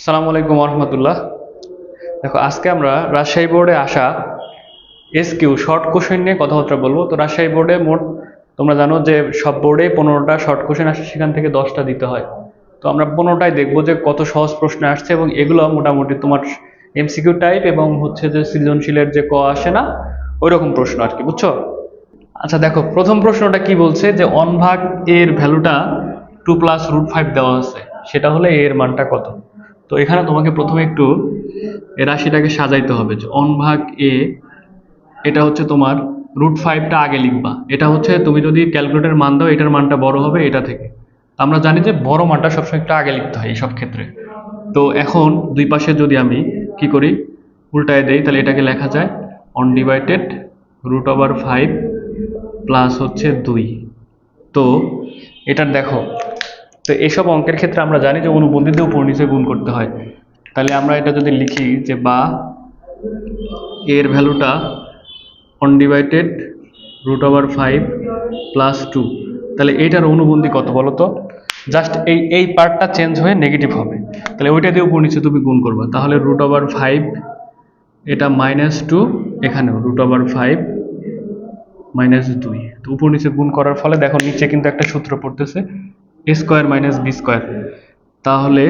আসসালামু আলাইকুম রহমতুল্লাহ। দেখো, আজকে আমরা রাজশাহী বোর্ডে আসা এসকিউ শর্ট কোশ্চেন নিয়ে কথাবার্তা বলবো। তো রাজশাহী বোর্ডে মোট তোমরা জানো যে সব বোর্ডে 15টা শর্ট কোশ্চেন আসে, সেখান থেকে 10টা দিতে হয়। তো আমরা 15টায় দেখবো যে কত সহজ প্রশ্ন আসছে, এবং এগুলো মোটামুটি তোমার এমসিকিউ টাইপ এবং হচ্ছে যে সৃজনশীলের যে আসে না ওই রকম প্রশ্ন আর কি, বুঝছো? আচ্ছা দেখো, প্রথম প্রশ্নটা কি বলছে যে অন ভাগ এর ভ্যালুটা 2 + √5 দেওয়া আছে, সেটা হলে এর মানটা কত। তো এখানে তোমাকে প্রথমে একটু এ রাশিটাকে সাজাইতে হবে যে অন ভাগ এ, এটা হচ্ছে তোমার √5টা আগে লিখবা। এটা হচ্ছে তুমি যদি ক্যালকুলেটর মান দাও এটার মানটা বড় হবে এটা থেকে। আমরা জানি যে বড় মানটা সবসময় একটু আগে লিখতে হয় এইসব ক্ষেত্রে। তো এখন দুই পাশে যদি আমি কি করি, উল্টায় দেই, তাহলে এটাকে লেখা যায় অনডিভাইডেড √5 প্লাস হচ্ছে 2। তো এটার দেখো, তো এইসব অঙ্কের ক্ষেত্রে আমরা জানি যে অনুবন্ধীতে উপর নিচে গুণ করতে হয়। তাহলে আমরা এটা যদি লিখি যে বা এর ভ্যালুটা অনডিভাইডেড √5 প্লাস 2, তাহলে এইটার অনুবন্ধী কত বলো তো? জাস্ট এই পার্টটা চেঞ্জ হয়ে নেগেটিভ হবে, তাহলে ওইটা দিয়ে উপর নিচে তুমি গুণ করবা। তাহলে √5 এটা -2, এখানেও √5 -2। তো উপর নিচে গুণ করার ফলে দেখো নিচে কিন্তু একটা সূত্র পড়তেছে a² - b²। তাহলে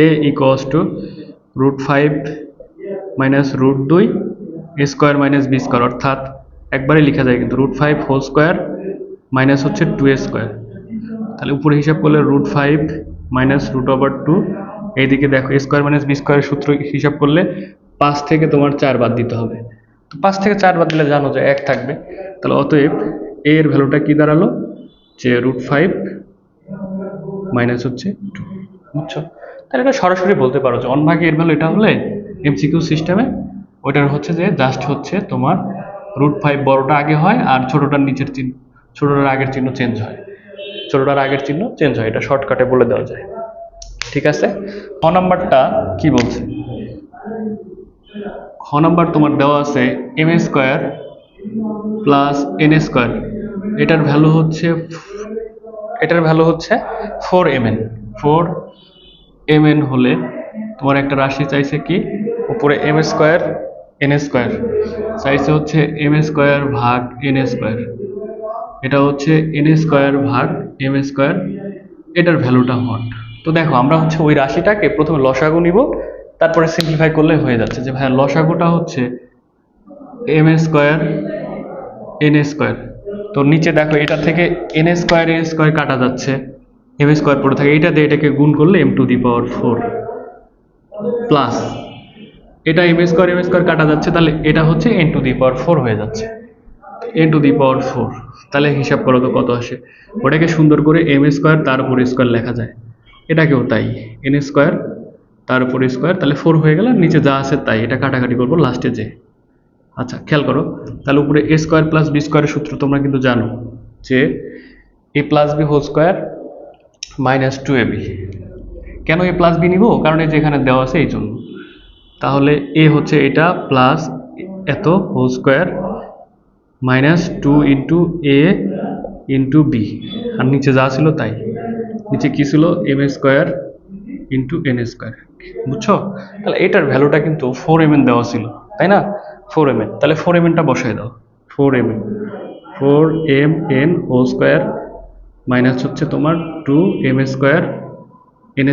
a = √5 -√2 a² - b², অর্থাৎ একবারে লেখা যায় কিন্তু √5 হোল স্কোয়ার মাইনাস হচ্ছে 2a²। তাহলে উপরে হিসাব করলে √5 -√2, এইদিকে দেখো a² - b² সূত্র হিসাব করলে 5 থেকে তোমার 4 বাদ দিতে হবে। তো 5 থেকে 4 বাদ দিলে জানো যে 1 থাকবে। তাহলে অতএব a এর ভ্যালুটা কি দাঁড়ালো যে √5 মাইনাস হচ্ছে 2, বুঝছো? তাহলে এটা সরাসরি বলতে পারো যে অন ভাগে এর ভ্যালু এটা হলে এমসিকিউ সিস্টেমে ওইটার হচ্ছে যে জাস্ট হচ্ছে তোমার √5 বড়টা আগে হয় আর ছোটটার নিচের চিহ্ন, ছোটটার আগের চিহ্ন চেঞ্জ হয়, ছোটটার আগের চিহ্ন চেঞ্জ হয়, এটা শর্টকাটে বলে দেওয়া যায়। ঠিক আছে, খ নাম্বারটা কি বলছে? খ নাম্বার তোমার দেওয়া আছে m² প্লাস n², এটার ভ্যালু হচ্ছে 4mn। 4mn হলে তোমার একটা রাশি চাইছে কি, উপরে m² n² চাইছে হচ্ছে m² ভাগ n², এটা হচ্ছে n² ভাগ m², এটার ভ্যালুটা হট। তো দেখো আমরা হচ্ছে ওই রাশিটাকে প্রথমে লসাগু নিব, তারপরে সিম্পলিফাই করলে হয়ে যাচ্ছে যে ভাই লসাগুটা হচ্ছে m² n²। তো নিচে দেখো এটা থেকে n² কাটা যাচ্ছে, m² পড়ে থাকে, এটা দিয়ে এটাকে গুণ করলে m⁴ প্লাস এটা m² কাটা যাচ্ছে, তাহলে এটা হচ্ছে n⁴ হয়ে যাচ্ছে, n⁴। তাহলে হিসাব করো তো কত আসে। ওটাকে সুন্দর করে m² তার উপর স্কোয়ার লেখা যায়, এটাকেও তাই n² তার উপর স্কোয়ার, তাহলে 4 হয়ে গেল। নিচে যা আছে তাই, এটা কাটাকাটি করবো লাস্টে যে। আচ্ছা খেয়াল করো, তাহলে উপরে a² + b² সূত্র তোমরা কিন্তু জানো যে a + b whole square -2ab। কেন a + b নিব? কারণ এই যে এখানে দেওয়া আছে এই জন্য। তাহলে a হচ্ছে এটা প্লাস এত হোল স্কোয়ার -2 * a * b, আর নিচে যা ছিল তাই। নিচে কি ছিল? m² * n², বুঝছো? তাহলে এটার ভ্যালুটা কিন্তু 4mn দেওয়া ছিল, তাই না? 4mn, তাহলে 4mnটা বসায় দাও। 4mn হোল স্কোয়ার মাইনাস হচ্ছে তোমার 2m² n²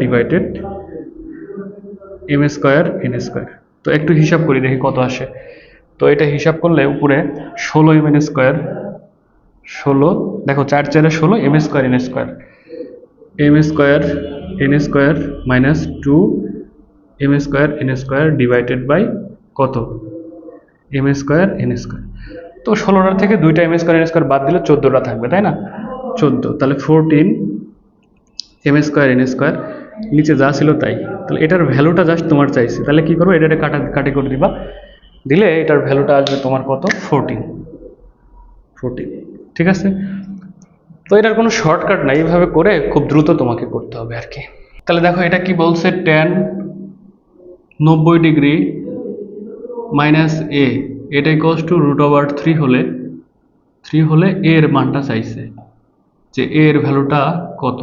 divided m² n²। তো একটু হিসাব করি দেখি কত আসে। তো এটা হিসাব করলে উপরে 16mn², 16 দেখো 4 4 16 m² n² m² minus 2m² n² divided by কত? m² n²। তো 16টার থেকে 2টা m² n² বাদ দিলে 14টা থাকবে, তাই না? 14, তাহলে 14m² n², নিচে যা ছিল তাই। তাহলে এটার ভ্যালুটা জাস্ট তোমার চাইছে, তাহলে কি করবো, এটা কাটাকাটি করে দিবা, দিলে এটার ভ্যালুটা আসবে তোমার কত? 14। ঠিক আছে, তো এটার কোনো শর্টকাট নাই, এইভাবে করে খুব দ্রুত তোমাকে করতে হবে আর কি। তাহলে দেখো এটা কি বলছে, tan 90° মাইনাস a, এটা ইকুয়ালস টু √3 হলে a এর মানটা চাইছে যে a এর ভ্যালুটা কত।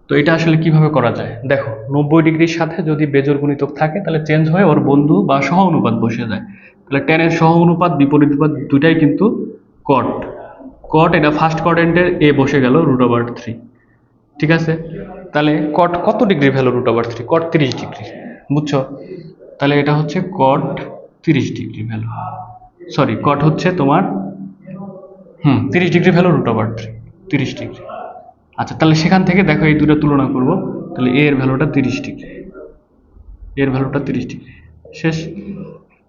তো তো এটা আসলে কিভাবে করা যায় দেখো, 90 ডিগ্রির সাথে যদি বেজোড় গুণিতক থাকে তাহলে চেঞ্জ হয়ে ওর বন্ধু বা সহ অনুপাত বসে যায়। তাহলে টেনের সহ অনুপাত বিপরীত অনুপাত দুটাই কিন্তু কট। কট এটা ফার্স্ট কোয়াড্রেন্টের এ বসে গেল √3। ঠিক আছে, তাহলে কট কত ডিগ্রি ভ্যালু √3? কট 30 ডিগ্রি, বুঝছো? তাহলে এটা হচ্ছে কট 30 ডিগ্রি ভ্যালু, সরি কট হচ্ছে তোমার 30 ডিগ্রি ভ্যালু √3, 30 ডিগ্রি। আচ্ছা, তাহলে সেখান থেকে দেখো এই দুটো তুলনা করব, তাহলে এ এর ভ্যালুটা 30 ডিগ্রি, এর ভ্যালুটা 30 ডিগ্রি। শেষ।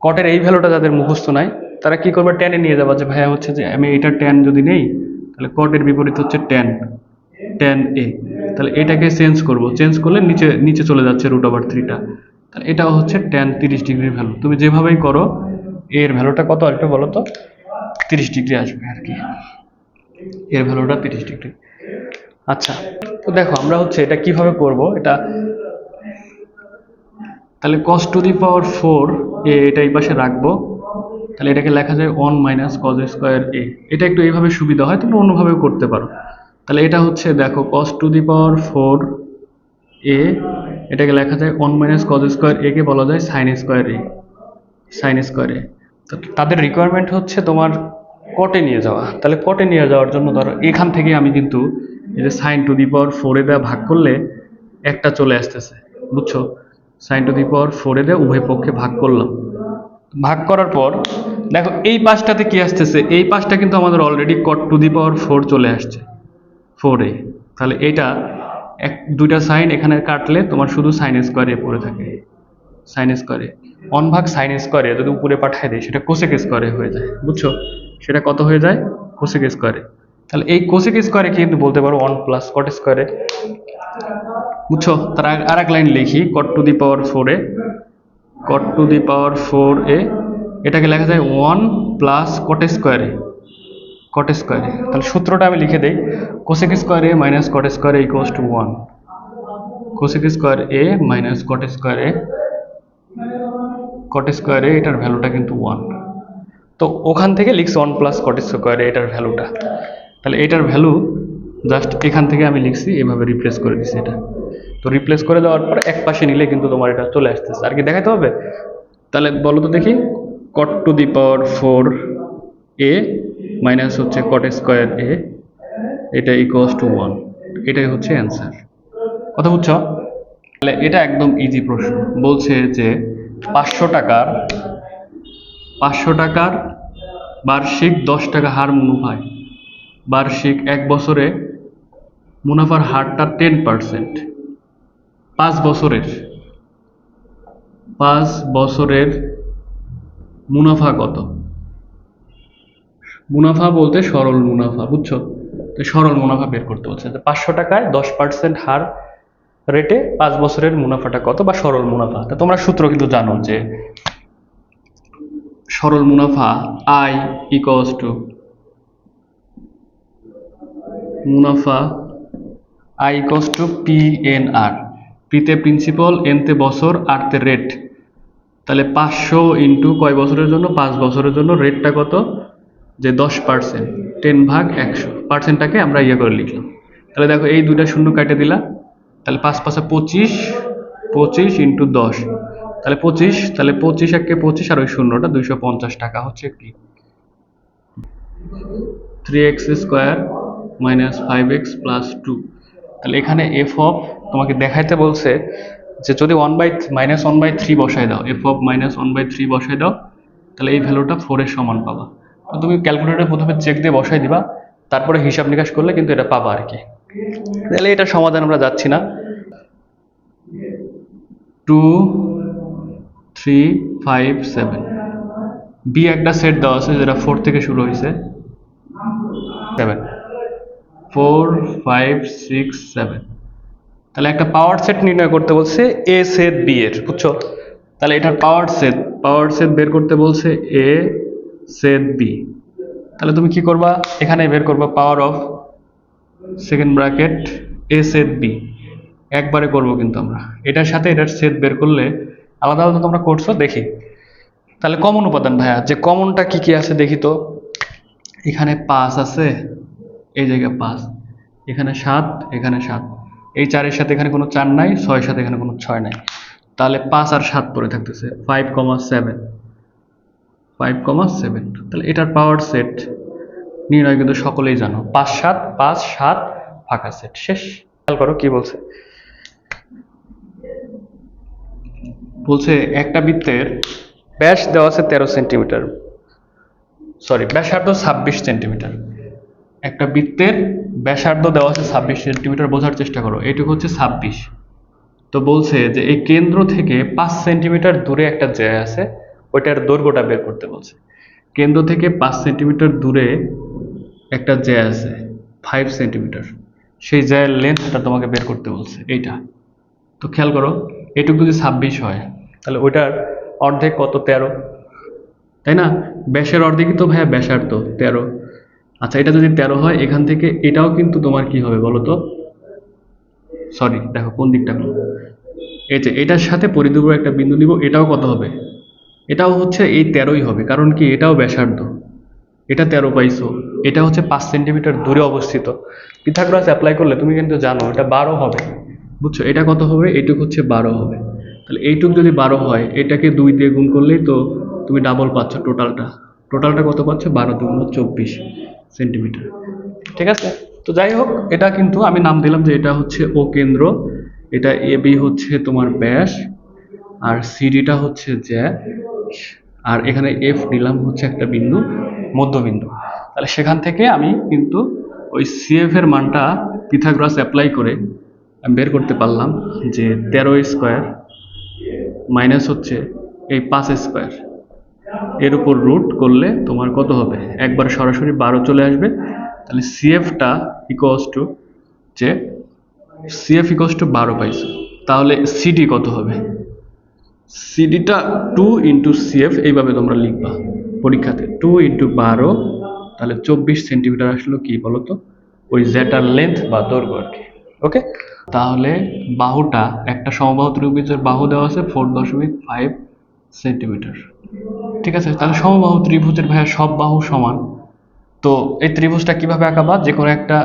কটের এই ভ্যালুটা যাদের মুখস্থ নাই তারা কি করবে, টেনে নিয়ে যাবা যে ভাইয়া হচ্ছে যে আমি এটা টেন যদি নেই তাহলে কটের বিপরীত হচ্ছে টেন, টেন এ। তাহলে এটাকে চেঞ্জ করব, চেঞ্জ করলে নিচে নিচে চলে যাচ্ছে √3টা। তাহলে এটাও হচ্ছে টেন 30 ডিগ্রির ভ্যালু। তুমি যেভাবেই করো এর ভ্যালুটা কত আসবে বলো তো? 30 ডিগ্রি আসবে আর কি, এর ভ্যালুটা 30 ডিগ্রি। আচ্ছা, তো দেখো আমরা হচ্ছে এটা কিভাবে করব এটা। তাহলে cos টু দি পাওয়ার 4 এ এটা এই পাশে রাখবো, তাহলে এটাকে লেখা যায় 1 মাইনাস কজ স্কোয়ার এ। এটা একটু এইভাবে সুবিধা হয়, তুমি অন্যভাবেও করতে পারো। তাহলে এটা হচ্ছে দেখো cos টু দি পাওয়ার 4 এ, এটাকে লেখা যায় 1 মাইনাস কজ স্কোয়ার এ কে বলা যায় সাইন স্কোয়ার এ, সাইন স্কোয়ার এ। তো তাদের রিকোয়ারমেন্ট হচ্ছে তোমার কটে নিয়ে যাওয়া। তাহলে কটে নিয়ে যাওয়ার জন্য ধরো এখান থেকে আমি কিন্তু এই যে সাইন টু দি পাওয়ার 4 এ দেওয়া ভাগ করলে একটা চলে আসতেছে, বুঝছো? সাইন টু দি পাওয়ার 4 এ দিয়ে উভয় পক্ষে ভাগ করলাম, ভাগ করার পর দেখো এই পাশটাতে কি আসতেছে, এই পাশটা কিন্তু আমাদের অলরেডি কট টু দি পাওয়ার 4 চলে আসছে 4 এ। তাহলে এটা দুইটা সাইন এখানে কাটলে তোমার শুধু সাইন স্কোয়ারে পড়ে থাকে, সাইন স্কোয়ারে। 1 ভাগ সাইন স্কোয়ারে যদি উপরে পাঠায় দেয় সেটা কোসেক স্কোয়ারে হয়ে যায়, বুঝছো? সেটা কত হয়ে যায়? কোসেক স্কোয়ারে। তাহলে এই কোসেক স্কোয়ারে কিন্তু বলতে পারো 1 প্লাস কট স্কোয়ারে, বুঝছো? তার আর এক লাইন লিখি, cot to the power 4 A, cot to the পাওয়ার 4 এ এটাকে লেখা যায় 1 প্লাস কট স্কোয়ারে, কট স্কোয়ারে। তাহলে সূত্রটা আমি লিখে দেই, cosec square A minus cot square A equals to 1, cosec square A minus cot square A, cot square A এটার ভ্যালুটা কিন্তু 1। তো ওখান থেকে লিখছি 1 প্লাস কট স্কোয়ার এ এটার ভ্যালুটা। তাহলে এটার ভ্যালু জাস্ট এখান থেকে আমি লিখছি, এভাবে রিপ্লেস করে দিচ্ছি এটা। তো রিপ্লেস করে দেওয়ার পর এক পাশে নিলে কিন্তু তোমার এটা চলে আসতেছে, আর কি দেখাতে হবে? তাহলে বলো তো দেখি, cot to the power 4 A minus হচ্ছে কট স্কোয়ার এ, এটা ইকুয়ালস টু 1, এটাই হচ্ছে অ্যান্সার। কথা বুঝছো? তাহলে এটা একদম ইজি প্রশ্ন। বলছে যে 500 টাকার বার্ষিক 10 টাকা হার মুনাফায় বার্ষিক 1 বছরে মুনাফার হারটা 10%, 5 বছরের মুনাফা কত? মুনাফা বলতে সরল মুনাফা, বুঝছো? তো সরল মুনাফা বের করতে বলছে যে 500 টাকায় 10% হার রেটে 5 বছরের মুনাফাটা কত, বা সরল মুনাফা। তা তোমরা সূত্র কিন্তু জানো যে সরল মুনাফা আই ইকুয়ালস টু মুনাফা I equals to P N R, পিতে প্রিন্সিপাল, এনতে বছর, আরতে রেট। তাহলে 500 ইন্টু কয় বছরের জন্য? 5 বছরের জন্য। রেটটা কত? যে 10%, 10 ভাগ 100, পার্সেন্টটাকে আমরা ইয়ে করে লিখলাম। তাহলে দেখো এই দুইটা শূন্য কেটে দিলা, তাহলে 5 5 25, 25 ইন্টু 10, তাহলে 25, তাহলে 25 একে 25 আর ওই শূন্যটা 250 টাকা হচ্ছে কি 3x square minus 5x plus 2। তাহলে এখানে এফ অফ তোমাকে দেখাইতে বলছে যে যদি -1/3 বসাই দাও, এফ অফ -1/3 বসাই দাও, তাহলে এই ভ্যালুটা 4 এর সমান পাবা। তো তুমি ক্যালকুলেটরে প্রথমে চেক দিয়ে বসাই দিবা, তারপরে হিসাব নিকাশ করলে কিন্তু এটা পাবা আর কি। তাহলে এটা সমাধান আমরা যাচ্ছি না। 2 3 5 7 বি একটা সেট দেওয়া আছে যেটা 4 থেকে শুরু হয়েছে, 7 4 5 6 7। তাহলে একটা পাওয়ার সেট নির্ণয় করতে বলছে এ সেট বি এর, বুঝছো? তাহলে এটার পাওয়ার সেট বের করতে বলছে এ সেট বি। তাহলে তুমি কি করবা, এখানে বের করবা power of second bracket A set B, একবারে করবো কিন্তু আমরা। এটার সাথে এটার সেট বের করলে আলাদা আলাদা তোমরা করছো দেখি। তাহলে কমন উপাদান ভাইয়া, যে কমনটা কি কি আছে দেখি তো। এখানে 5 আছে, এই জায়গায় 5, এখানে 7, এখানে 7, এই 4-এর সাথে এখানে কোনো 4 নাই, 6-এর সাথে এখানে কোনো 6 নাই, তাহলে 5 আর 7 পড়ে থাকতেছে 5,7, 5,7। তাহলে এটার পাওয়ার সেট নির্ণয় কিন্তু সকলেই জানো, 5 7 5 7 ফাঁকা সেট, শেষ। খেয়াল করো কি বলছে, বলছে একটা বৃত্তের ব্যাস দেওয়া আছে 13 সেন্টিমিটার, সরি ব্যাসার্ধ 26 সেন্টিমিটার। একটা বৃত্তের ব্যাসার্ধ দেওয়া আছে 26 সেন্টিমিটার, বোঝার চেষ্টা করো, এইটুকু হচ্ছে 26। তো বলছে যে এই কেন্দ্র থেকে 5 সেন্টিমিটার দূরে একটা জ্যা আছে, ওইটার দৈর্ঘ্যটা বের করতে বলছে। কেন্দ্র থেকে 5 সেন্টিমিটার দূরে একটা জ্যা আছে 5 সেন্টিমিটার, সেই জ্যায়ের লেন্থটা তোমাকে বের করতে বলছে, এইটা। তো খেয়াল করো, এইটুকু যদি 26 হয় তাহলে ওইটার অর্ধেক কত, 13, তাই না? ব্যাসের অর্ধেকই তো ভাইয়া ব্যাসার্ধ 13। আচ্ছা, এটা যদি 13 হয়, এখান থেকে এটাও কিন্তু তোমার কি হবে বলো তো, সরি দেখো কোন দিকটা, এই যে এটার সাথে পরিধূর্ব একটা বিন্দু নিব, এটাও কত হবে, এটাও হচ্ছে এই 13ই হবে, কারণ কি এটাও ব্যাসার্ধ, এটা 13 পাইছো, এটা হচ্ছে 5 সেন্টিমিটার দূরে অবস্থিত। পিথাগোরাস অ্যাপ্লাই করলে তুমি কিন্তু জানো এটা 12 হবে, বুঝছো? এটা কত হবে, এইটুক হচ্ছে 12 হবে। তাহলে এইটুক যদি 12 হয়, এটাকে 2 দিয়ে গুণ করলেই তো তুমি ডাবল পাচ্ছ, টোটালটা কত পাচ্ছ, 12 × 24 সেন্টিমিটার। ঠিক আছে, তো যাই হোক, এটা কিন্তু আমি নাম দিলাম যে এটা হচ্ছে ও কেন্দ্র, এটা এ বি হচ্ছে তোমার ব্যাস, আর সিডিটা হচ্ছে জ্যা, আর এখানে এফ নিলাম হচ্ছে একটা বিন্দু, মধ্যবিন্দু। তাহলে সেখান থেকে আমি কিন্তু ওই সিএফ এর মানটা পিথাগোরাস অ্যাপ্লাই করে আমি বের করতে পারলাম যে 13 স্কোয়ার মাইনাস হচ্ছে এই 5 স্কোয়ার, এর উপর রুট করলে তোমার কত হবে, একবার সরাসরি 12 চলে আসবে। তাহলে সিএফটা ইকুয়ালস টু যে সিএফ ইকুয়ালস টু 12 পাইছো, তাহলে সিডি কত হবে, সিডিটা 2 ইন্টু সিএফ, এইভাবে তোমরা লিখবা পরীক্ষাতে, 2 ইন্টু 12, তাহলে 24 সেন্টিমিটার আসলো কি বলতো, ওই জ্যাটার লেন্থ বা দৈর্ঘ্য আর কি। ওকে, তাহলে বাহুটা, একটা সমবাহু ত্রিভুজের বাহু দেওয়া আছে 4.5 সেন্টিমিটার। ঠিক আছে, তাহলে সমবাহু ত্রিভুজের ভাইয়া সব বাহু সমান, তো এই ত্রিভুজটা কিভাবে আঁকাবা, যে কোনো একটা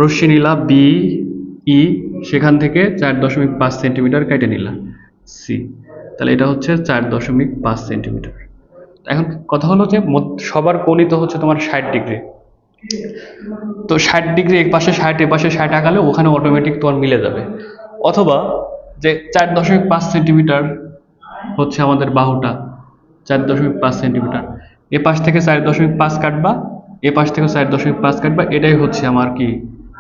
রশ্মি নিলা বি ই, সেখান থেকে 4.5 সেন্টিমিটার কেটে নিলা সি, তাহলে এটা হচ্ছে 4.5 সেন্টিমিটার। এখন কথা হলো যে সবার কোণই তো হচ্ছে তোমার 60 ডিগ্রি, তো 60 ডিগ্রি এক পাশে 60 এ পাশে 60 আঁকালে ওখানে অটোমেটিক তোমার মিলে যাবে। অথবা যে 4.5 সেন্টিমিটার হচ্ছে আমাদের বাহুটা, 4.5 সেন্টিমিটার, এ পাশ থেকে 4.5 কাটবা, এ পাশ থেকে 4.5 কাটবা, এটাই হচ্ছে আমার কি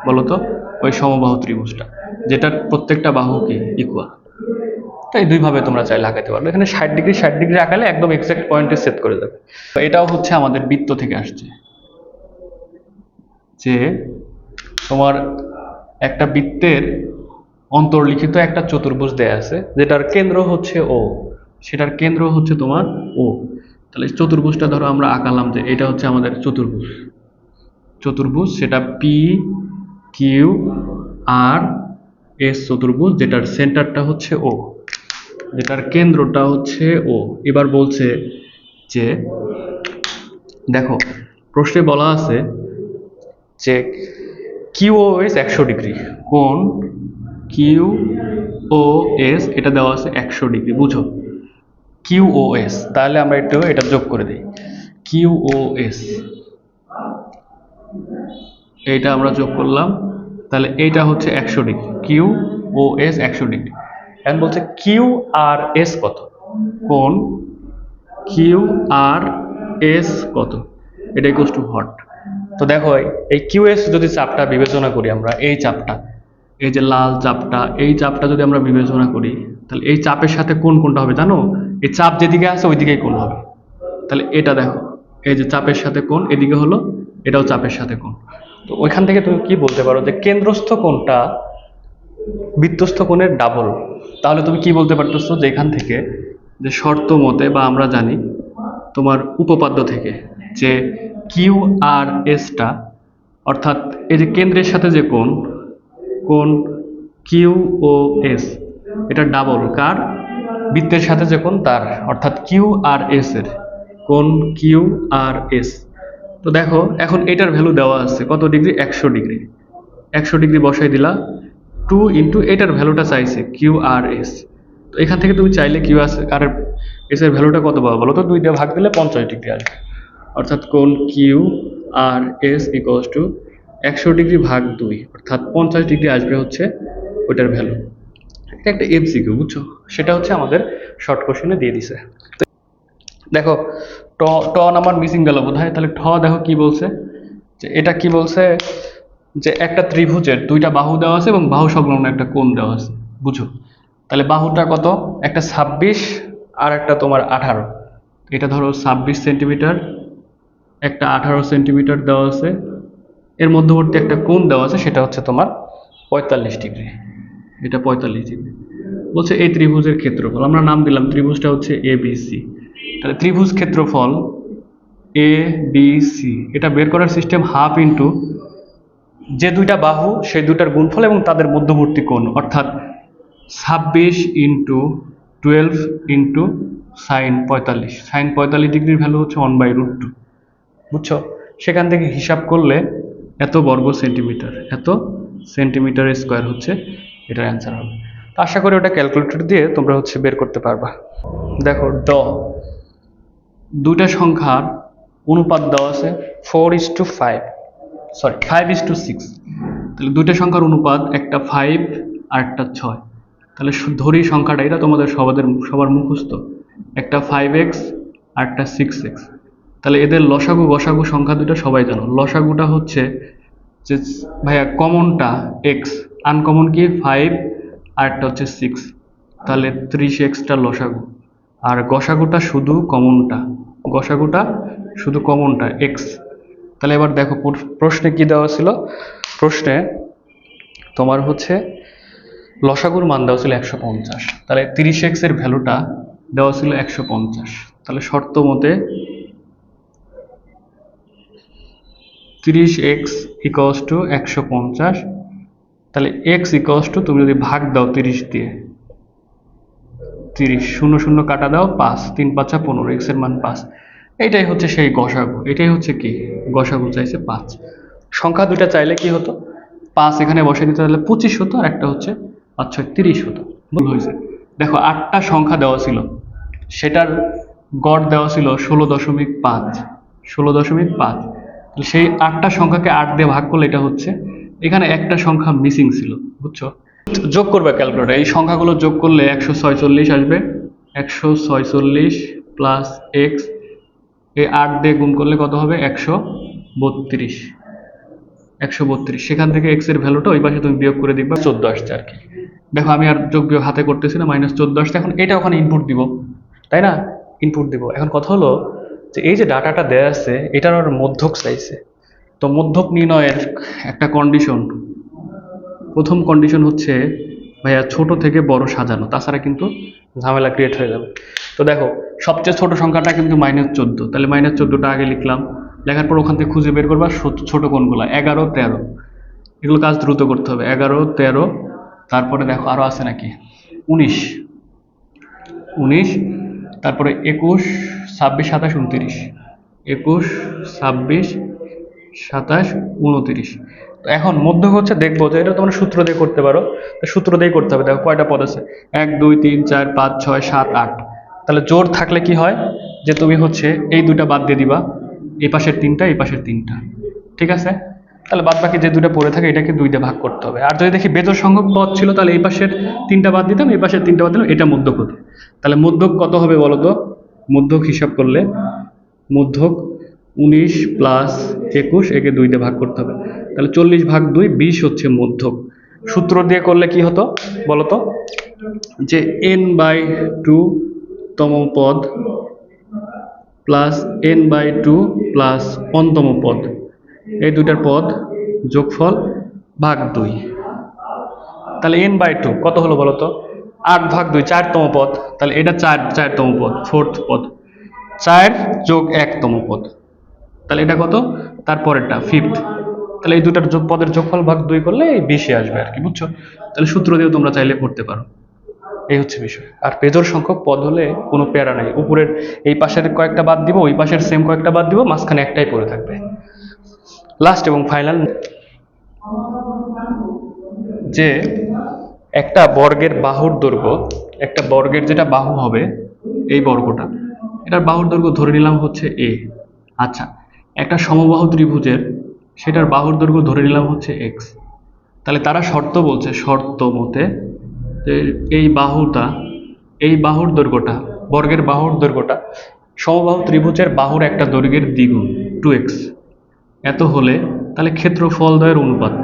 বলতো, ওই সমবাহু ত্রিভুজটা, যেটার প্রত্যেকটা বাহু কি ইকুয়াল। তাই দুইভাবে তোমরা চাইলে আঁকাতে পারবে, এখানে 60 ডিগ্রি 60 ডিগ্রি আঁকালে একদম এক্সাক্ট পয়েন্টে সেট করে যাবে। তো এটাও হচ্ছে আমাদের বৃত্ত থেকে আসছে, যে তোমার একটা বৃত্তের অন্তর্লিখিত একটা চতুর্ভুজ দেয়া আছে, যেটার কেন্দ্র হচ্ছে ও, সেটার কেন্দ্র হচ্ছে তোমার ও। তাহলে চতুর্ভুজটা ধরো আমরা আঁকালাম যে এটা হচ্ছে আমাদের চতুর্ভুজ, সেটা পি কিউ আর এস চতুর্ভুজ, যেটার সেন্টারটা হচ্ছে ও, যেটার কেন্দ্রটা হচ্ছে ও। এবার বলছে যে দেখো, প্রশ্নে বলা আছে যে কিউ ও এস 100 ডিগ্রি, কোণ কিউ ও এস এটা দেওয়া আছে 100 ডিগ্রি, বুঝো কিউ ও এস, তাহলে আমরা এটা যোগ করে দিই, কিউ ও এস, এইটা আমরা যোগ করলাম, তাহলে এইটা হচ্ছে 100 ডিগ্রি, কিউ ও এস 100 ডিগ্রি। এখন বলছে কিউ আর এস কত, কোণ কিউ আর এস কত, এটা ইকুয়ালস টু হট। তো দেখো এই কিউ এস যদি চাপটা বিবেচনা করি আমরা, এই চাপটা, এই যে লাল চাপটা, এই চাপটা যদি আমরা বিবেচনা করি, তাহলে এই চাপের সাথে কোন কোনটা হবে জানো, এই চাপ যেদিকে আছে ওইদিকেই কোণ হবে। তাহলে এটা দেখো, এই যে চাপের সাথে কোণ এদিকে হলো, এটাও চাপের সাথে কোণ। তো ওইখান থেকে তুমি কি বলতে পারো যে কেন্দ্রস্থ কোণটা বৃত্তস্থ কোণের ডাবল। তাহলে তুমি কি বলতে পারতেছো যে এখান থেকে যে শর্ত মতে বা আমরা জানি তোমার উপপাদ্য থেকে যে কিউ আর এসটা, অর্থাৎ এই যে কেন্দ্রের সাথে যে কোণ কিউ ও এস, এটা ডাবল কার, বৃত্তের সাথে যে কোণ তার, অর্থাৎ কিউ আর এস এর কোণ কিউ আর এস। তো দেখো এখন এটার ভ্যালু দেওয়া আছে কত ডিগ্রি, 100 ডিগ্রি। 100 ডিগ্রি বসাই দিলা, 2 ইন্টু এটার ভ্যালুটা চাইছে কিউ আর এস। তো এখান থেকে তুমি চাইলে কিউ আর এস এর ভ্যালুটা কত পাবো বলো তো? 2 দিয়ে ভাগ দিলে 50 ডিগ্রি আসবে। অর্থাৎ কোণ Q R S equals to 100 degree ভাগ 2, অর্থাৎ 50 ডিগ্রি আসবে হচ্ছে ওইটার ভ্যালু। এটা একটা এমসিকিউ, বুঝছো? সেটা হচ্ছে আমাদের শর্ট কোশ্চেনে দিয়ে দিছে। দেখো ট ট নাম্বার মিসিং গেল বোধহয়। তাহলে ঠ দেখো কি বলছে, যে এটা কি বলছে, যে একটা ত্রিভুজের দুইটা বাহু দেওয়া আছে এবং বাহু সংলগ্ন একটা কোণ দেওয়া আছে, বুঝো? তাহলে বাহুটা কত? একটা 26 আর একটা তোমার 18। এটা ধরো 26 সেন্টিমিটার, একটা 18 সেন্টিমিটার দেওয়া আছে, এর মধ্যবর্তী একটা কোণ দেওয়া আছে, সেটা হচ্ছে তোমার 45 ডিগ্রি। এটা 45 ডিগ্রি। বলছে এই ত্রিভুজের ক্ষেত্রফল, আমরা নাম দিলাম ত্রিভুজটা হচ্ছে এ বি সি। তাহলে ত্রিভুজ ক্ষেত্রফল এ বি সি, এটা বের করার সিস্টেম হাফ ইন্টু যে দুইটা বাহু সেই দুইটার গুণফল এবং তাদের মধ্যবর্তী কোণ, অর্থাৎ 26 ইন্টু 12 ইন্টু সাইন 45। সাইন 45 ডিগ্রির ভ্যালু হচ্ছে 1/√2, বুঝছো? সেখান থেকে হিসাব করলে এত বর্গ সেন্টিমিটার, এত সেন্টিমিটার স্কোয়ার হচ্ছে এটার অ্যান্সার হবে। তো আশা করি ওটা ক্যালকুলেটর দিয়ে তোমরা হচ্ছে বের করতে পারবা। দেখো দুইটা সংখ্যার অনুপাত দেওয়া আছে 4:5, সরি 5:6। তাহলে দুইটা সংখ্যার অনুপাত, একটা 5 আর একটা 6। তাহলে ধরি সংখ্যাটা, এটা তোমাদের সবার মুখস্থ, একটা 5x আর একটা 6x। তাহলে এদের লসাগু গসাগু সংখ্যা দুটো সবাই জানো। লসাগুটা হচ্ছে যে ভাইয়া কমনটা x, আনকমন কি 5 আর একটা হচ্ছে 6, তাহলে 30xটা লসাগু। আর গসাগুটা শুধু কমনটা x। তাহলে এবার দেখো প্রশ্নে কি দেওয়া ছিল, প্রশ্নে তোমার হচ্ছে লসাগুর মান দেওয়া ছিল 150। তাহলে 30x এর ভ্যালুটা দেওয়া ছিল 150। তাহলে শর্ত মতে 30x ইকুয়ালস টু 150। তাহলে x ইকুয়ালস টু, তুমি যদি ভাগ দাও 30 দিয়ে, 30 শূন্য শূন্য কাটা দাও 5, 3 5 15, x এর মান 5। এইটাই হচ্ছে সেই গসাগু, এটাই হচ্ছে কি গসাগু চাইছে 5। সংখ্যা দুইটা চাইলে কি হতো, 5 এখানে বসে দিতে, তাহলে 25 হতো, আর একটা হচ্ছে 5 6 30 হতো। ভুল হয়েছে। দেখো 8টা সংখ্যা দেওয়া ছিল, সেটার গড় দেওয়া ছিল 16.5, 16.5। সেই 8টা সংখ্যাকে 8 দিয়ে ভাগ করলে এটা হচ্ছে, এখানে একটা সংখ্যা মিসিং ছিল, বুঝছো? যোগ করবে ক্যালকুলেটর, এই সংখ্যাগুলো যোগ করলে 146 আসবে। 146 প্লাস এক্স, এই 8 দিয়ে গুণ করলে কত হবে? 132। 132, সেখান থেকে এক্স এর ভ্যালুটা ওই পাশে তুমি বিয়োগ করে দেখবা 14 আসছে আর কি। দেখো আমি আর যোগ বিয়োগ হাতে করতেছি না, -14 আসছে। এখন এটা ওখানে ইনপুট দিব, তাই না? ইনপুট দিব। এখন কথা হলো যে এই যে ডাটাটা দেয়া আছে, এটার আর মধ্যক চাইছে। তো মধ্যক নির্ণয়ের একটা কন্ডিশন, প্রথম কন্ডিশন হচ্ছে ভাইয়া ছোট থেকে বড় সাজানো, তাছাড়া কিন্তু ঝামেলা ক্রিয়েট হয়ে যাবে। তো দেখো সবচেয়ে ছোট সংখ্যাটা কিন্তু -14, তাহলে -14টা আগে লিখলাম। লেখার পর ওখান থেকে খুঁজে বের করবা ছোট কোনগুলো, 11 13। এগুলো কাজ দ্রুত করতে হবে, 11 13। তারপরে দেখো আরো আছে নাকি, 19, তারপরে 21 26 27 29, 21 26 27 29। তো এখন মধ্যক হচ্ছে দেখবো যে এটা তোমরা সূত্র দিয়ে করতে পারো, তো সূত্র দিয়ে করতে হবে। দেখো কয়টা পদ আছে, 1 2 3 4 5 6 7 8। তাহলে জোর থাকলে কি হয়, যে তুমি হচ্ছে এই দুইটা বাদ দিয়ে দিবা, এই পাশের 3টা এই পাশের 3টা, ঠিক আছে? তাহলে বাদ বাকি যে দুইটা পড়ে থাকে এটাকে 2 দিয়ে ভাগ করতে হবে। আর যদি দেখি বেজোড় সংখ্যক পদ ছিল, তাহলে এই পাশের 3টা বাদ দিতাম, এই পাশের 3টা বাদ দিলাম, এটা মধ্যক হতো। তাহলে মধ্যক কত হবে বলো তো? মধ্যক হিসাব করলে মধ্যক 19 প্লাস 21, একে 2 দিয়ে ভাগ করতে হবে। তাহলে 40 ভাগ 2 20 হচ্ছে মধ্যক। সূত্র দিয়ে করলে কি হতো বলতো, যে n/2 তম পদ প্লাস n/2 প্লাস অনতম পদ, এই দুইটার পদ যোগফল ভাগ 2। তাহলে n/2 কত হলো বলতো? 8 ভাগ 2 4তম পদ, তাহলে এটা 4তম পদ, 4th পদ। 4 যোগ 1তম পদ, তাহলে এটা কত? তারপরেরটা 5th। তাহলে এই দুটার পদের যোগফল ভাগ 2 করলে এই 20 আসবে আর কি, বুঝছো? তাহলে সূত্র দিয়েও তোমরা চাইলে করতে পারো, এই হচ্ছে বিষয়। আর বেজোড় সংখ্যক পদ হলে কোনো প্যারা নাই, উপরের এই পাশের কয়েকটা বাদ দিব, ওই পাশের সেম কয়েকটা বাদ দিব, মাঝখানে একটাই পড়ে থাকবে। লাস্ট এবং ফাইনাল যে একটা বর্গের বাহুর দৈর্ঘ্য, একটা বর্গের যেটা বাহু হবে এই বর্গটা, এটার বাহুর দৈর্ঘ্য ধরে নিলাম হচ্ছে এ। আচ্ছা, একটা সমবাহু ত্রিভুজের সেটার বাহুর দৈর্ঘ্য ধরে নিলাম হচ্ছে এক্স। তাহলে তারা শর্ত বলছে, শর্ত মতে যে এই বাহুটা, এই বাহুর দৈর্ঘ্যটা, বর্গের বাহুর দৈর্ঘ্যটা সমবাহু ত্রিভুজের বাহুর একটা দৈর্ঘ্যের দ্বিগুণ 2x এত হলে তাহলে ক্ষেত্রফল দ্বয়ের অনুপাত,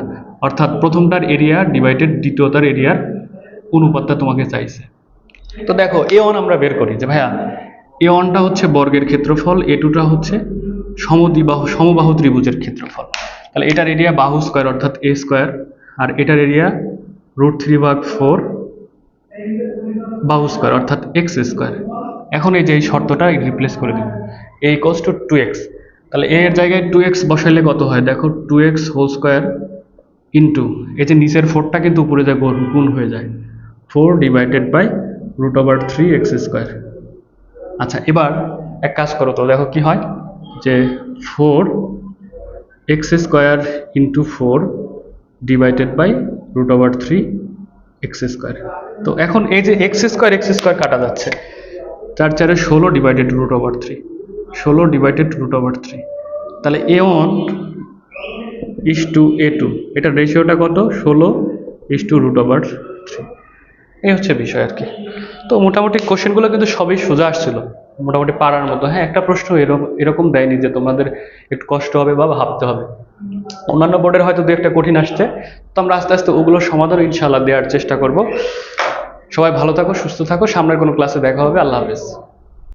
অর্থাৎ প্রথমটার এরিয়া ডিভাইডেড দ্বিতীয়টার এরিয়ার অনুপাতটা তোমাকে চাইছে। তো দেখো A1 আমরা বের করি যে ভাইয়া A1টা হচ্ছে বর্গের ক্ষেত্রফল, A2টা হচ্ছে সমবাহু ত্রিভুজের ক্ষেত্রফল। তাহলে এটার এরিয়া বাহু স্কয়ার অর্থাৎ A স্কয়ার, আর এটার এরিয়া √3/4 বাহু স্কয়ার অর্থাৎ x স্কয়ার। এখন এই যে এই শর্তটা রিপ্লেস করে দিই, a ইকুয়ালস টু 2x। তাহলে a এর জায়গায় 2x বসাইলে কত হয় দেখো, 2x হোল স্কয়ার ইন্টু এই যে নিচের 4টা কিন্তু উপরে যায় গুণ হয়ে যায়, 4 ডিভাইডেড বাই √3x স্কয়ার। আচ্ছা, এবার এক কাজ করো তো, দেখো কি হয় যে 4x square into 4 divided by √3x square. তো এখন এই যে x স্কয়ার কাটা যাচ্ছে, 4 4 16 ডিভাইডেড √3, 16 ডিভাইডেড √3। তাহলে A1 ইস টু A2, এটার রেশিওটা কত, 16 ইস টু √3। এই হচ্ছে বিষয় আর কি। তো মোটামুটি কোশ্চেনগুলো কিন্তু সবই সোজা আসছিল, মোটামুটি পারার মতো। হ্যাঁ, একটা প্রশ্ন এরকম দেয়নি যে তোমাদের একটু কষ্ট হবে বা ভাবতে হবে। অন্যান্য বোর্ডের হয়তো দু একটা কঠিন আসছে, তো আমরা আস্তে আস্তে ওগুলোর সমাধান ইনশাআল্লাহ দেওয়ার চেষ্টা করব। সবাই ভালো থাকো, সুস্থ থাকো, সামনের কোনো ক্লাসে দেখা হবে। আল্লাহ হাফেজ।